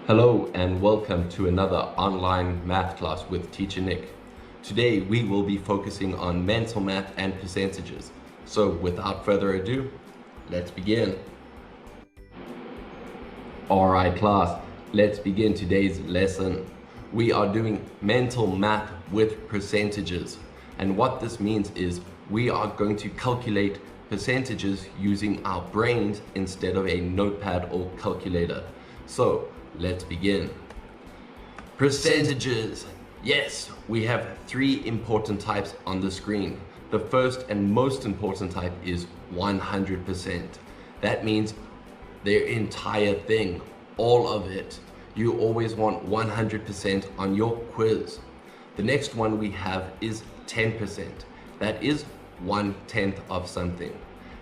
Hello and welcome to another online math class with Teacher Nick. Today we will be focusing on mental math and percentages. So without further ado, let's begin. Alright class, let's begin today's lesson. We are doing mental math with percentages. And what this means is we are going to calculate percentages using our brains instead of a notepad or calculator. So let's begin. Percentages. Yes, we have three important types on the screen. The first and most important type is 100%. That means their entire thing, all of it. You always want 100% on your quiz. The next one we have is 10%. That is 1/10 of something.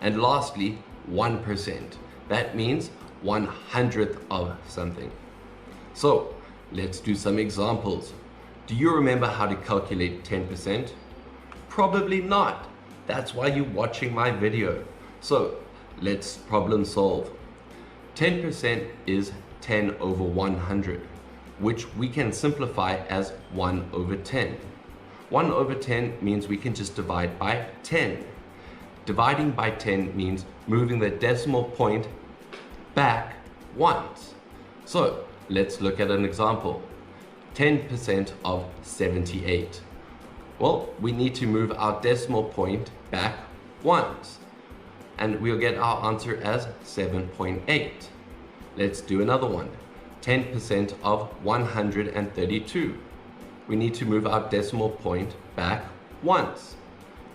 And lastly, 1%. That means 1/100th of something. So let's do some examples. Do you remember how to calculate 10%? Probably not. That's why you're watching my video. So let's problem solve. 10% is 10 over 100, which we can simplify as 1 over 10. 1 over 10 means we can just divide by 10. Dividing by 10 means moving the decimal point back once. So let's look at an example. 10% of 78. Well, we need to move our decimal point back once, and we'll get our answer as 7.8. Let's do another one. 10% of 132. We need to move our decimal point back once,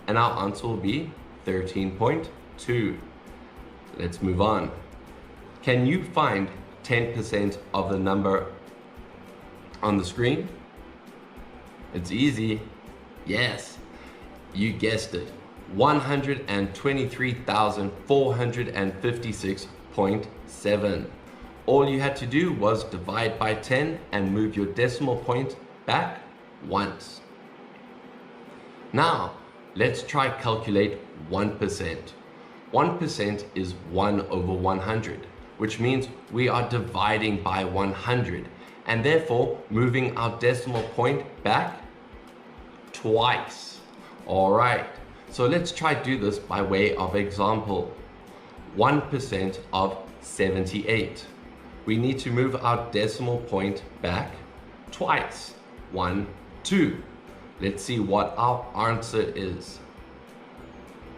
and our answer will be 13.2. Let's move on. Can you find 10% of the number on the screen? It's easy. Yes, you guessed it. 123,456.7. All you had to do was divide by 10 and move your decimal point back once. Now, let's try calculate 1%. 1% is 1 over 100. Which means we are dividing by 100 and therefore moving our decimal point back twice. All right, so let's try to do this by way of example. 1% of 78. We need to move our decimal point back twice. 1, 2. Let's see what our answer is.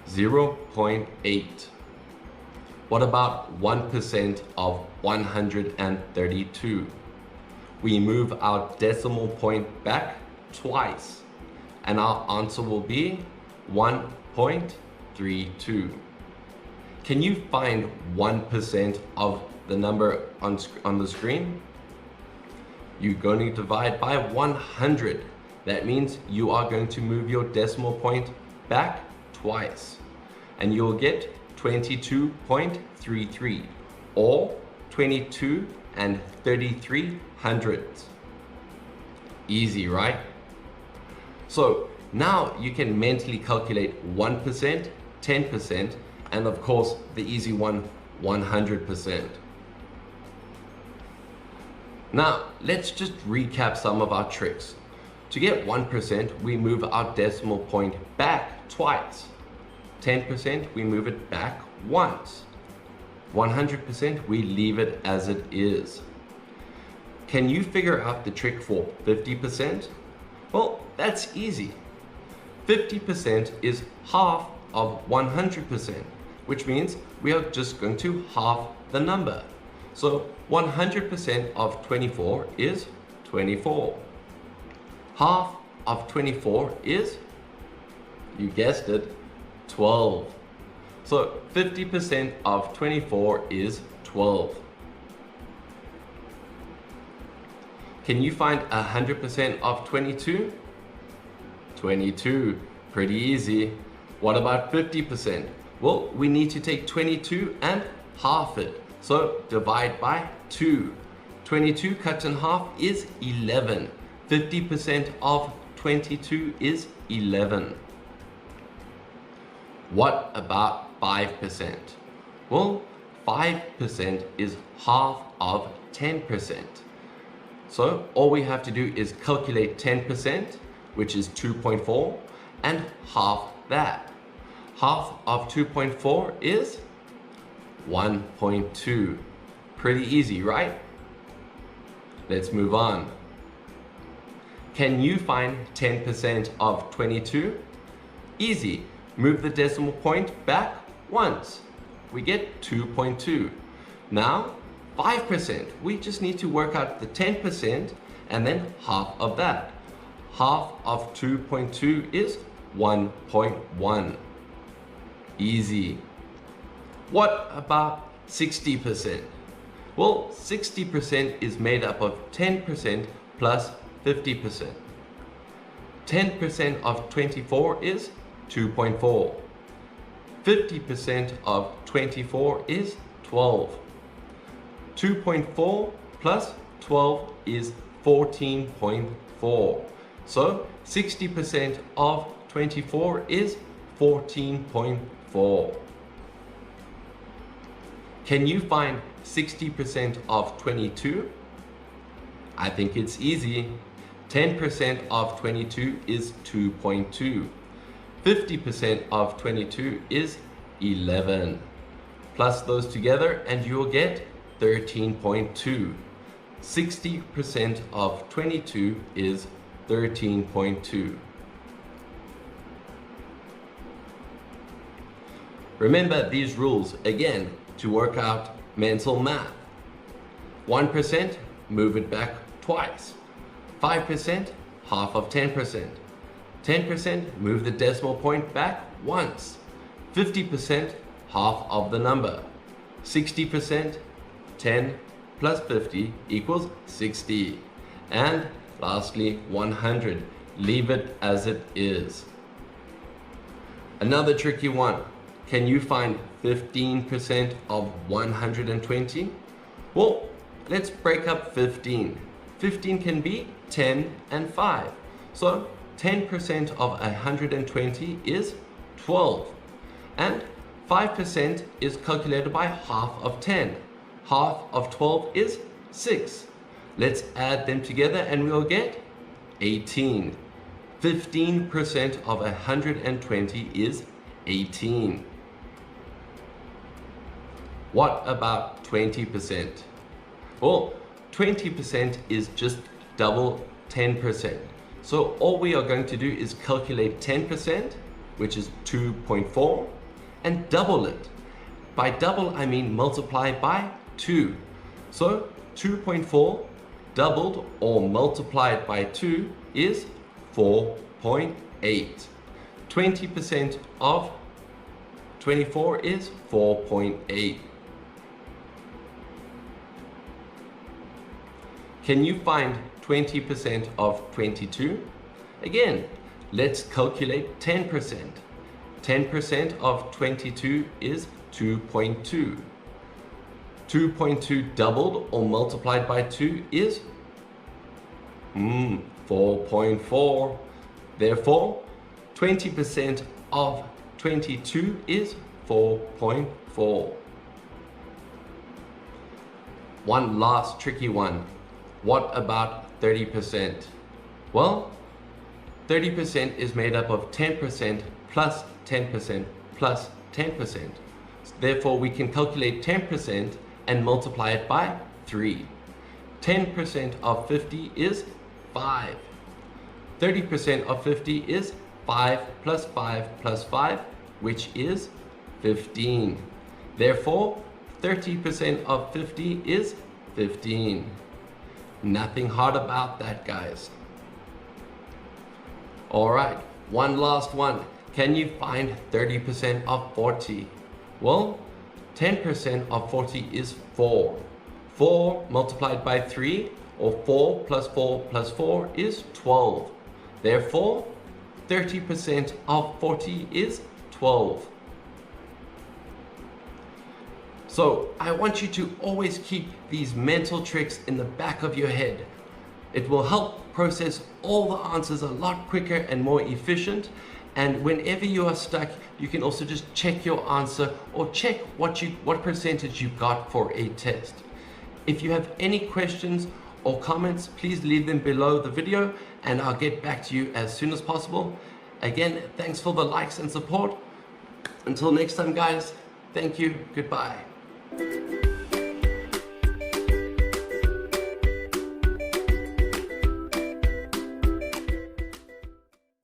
0.8. What about 1% of 132? We move our decimal point back twice, and our answer will be 1.32. Can you find 1% of the number on the screen? You're going to divide by 100. That means you are going to move your decimal point back twice, and you'll get 22.33 or 22 33/100. Easy, right? So now you can mentally calculate 1%, 10%, and of course the easy one, 100%. Now let's just recap some of our tricks. To get 1%, we move our decimal point back twice. 10%, we move it back once. 100%, we leave it as it is. Can you figure out the trick for 50%? Well, that's easy. 50% is half of 100%, which means we are just going to half the number. So 100% of 24 is 24. Half of 24 is, you guessed it, 12. So 50% of 24 is 12. Can you find 100% of 22? 22, pretty easy. What about 50%? Well, we need to take 22 and half it. So divide by 2. 22 cut in half is 11. 50% of 22 is 11. What about 5%? Well, 5% is half of 10%. So all we have to do is calculate 10%, which is 2.4, and half that. Half of 2.4 is 1.2. Pretty easy, right? Let's move on. Can you find 10% of 22? Easy. Move the decimal point back once. We get 2.2. Now, 5%. We just need to work out the 10% and then half of that. Half of 2.2 is 1.1. Easy. What about 60%? Well, 60% is made up of 10% plus 50%. 10% of 24 is 2.4. 50% of 24 is 12. 2.4 plus 12 is 14.4. So 60% of 24 is 14.4. Can you find 60% of 22? I think it's easy. 10% of 22 is 2.2. 50% of 22 is 11. Plus those together and you'll get 13.2. 60% of 22 is 13.2. Remember these rules again to work out mental math. 1%, move it back twice. 5%, half of 10%. 10%, move the decimal point back once. 50%, half of the number. 60%, 10 plus 50 equals 60. And lastly, 100. Leave it as it is. Another tricky one. Can you find 15% of 120? Well, let's break up 15. 15 can be 10 and 5. So 10% of 120 is 12. And 5% is calculated by half of 10. Half of 12 is 6. Let's add them together and we'll get 18. 15% of 120 is 18. What about 20%? Well, 20% is just double 10%. So all we are going to do is calculate 10%, which is 2.4, and double it. By double, I mean multiply by 2. So 2.4 doubled or multiplied by 2 is 4.8. 20% of 24 is 4.8. Can you find 20% of 22? Again, let's calculate 10%. 10% of 22 is 2.2. 2.2 doubled or multiplied by 2 is 4.4. Therefore, 20% of 22 is 4.4. One last tricky one. What about 30%? Well, 30% is made up of 10% plus 10% plus 10%. Therefore, we can calculate 10% and multiply it by 3. 10% of 50 is 5. 30% of 50 is 5 plus 5 plus 5, which is 15. Therefore, 30% of 50 is 15. Nothing hard about that, guys. All right, one last one. Can you find 30% of 40? Well, 10% of 40 is 4. 4 multiplied by 3, or 4 plus 4 plus 4 is 12. Therefore, 30% of 40 is 12. So I want you to always keep these mental tricks in the back of your head. It will help process all the answers a lot quicker and more efficient. And whenever you are stuck, you can also just check your answer or check what percentage you got for a test. If you have any questions or comments, please leave them below the video and I'll get back to you as soon as possible. Again, thanks for the likes and support. Until next time, guys, thank you, goodbye.